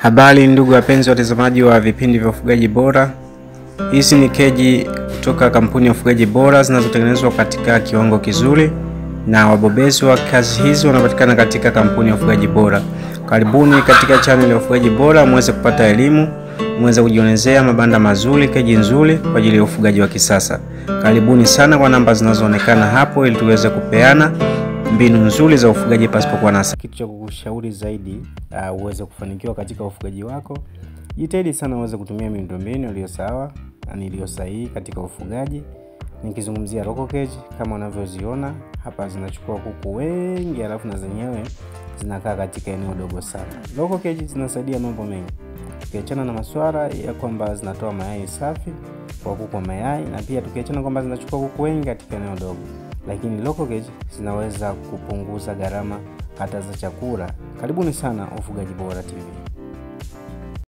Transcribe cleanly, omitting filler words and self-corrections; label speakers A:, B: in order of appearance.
A: Habari ndugu wapenzi watazamaji wa vipindi vya ufugaji bora. Hizi ni keji kutoka kampuni ya ufugaji bora zinazotengenezwa katika kiwango kizuri, na wabobezi wa kazi hizi wanapatikana katika kampuni ya ufugaji bora. Karibuni katika channel ya ufugaji bora muweze kupata elimu, muweze kujionezea mabanda mazuri, keji nzuri kwa ajili ya ufugaji wa kisasa. Karibuni sana kwa namba zinazoonekana hapo ili tuweze kupeana mbinu nzuri za ufugaji pasipokuwa na kitu cha kukushauri zaidi uweze kufanikiwa katika ufugaji wako. Jitahidi sana uweze kutumia miundombinu iliyo sawa na iliyo sahihi katika ufugaji. Nikizungumzia local cage kama unavyoziona hapa, zinachukua kuku wengi alafu na zenyewe zinakaa katika eneo dogo sana. Local cage zinasaidia mambo mengi. Tukiachana na masuala ya kwamba zinatoa mayai safi kwa kuku wa mayai, na pia tukiachana kwamba zinachukua kuku wengi katika eneo dogo, lakini local cage zinaweza kupunguza gharama hata za chakula. Karibuni sana Ufugaji Bora TV.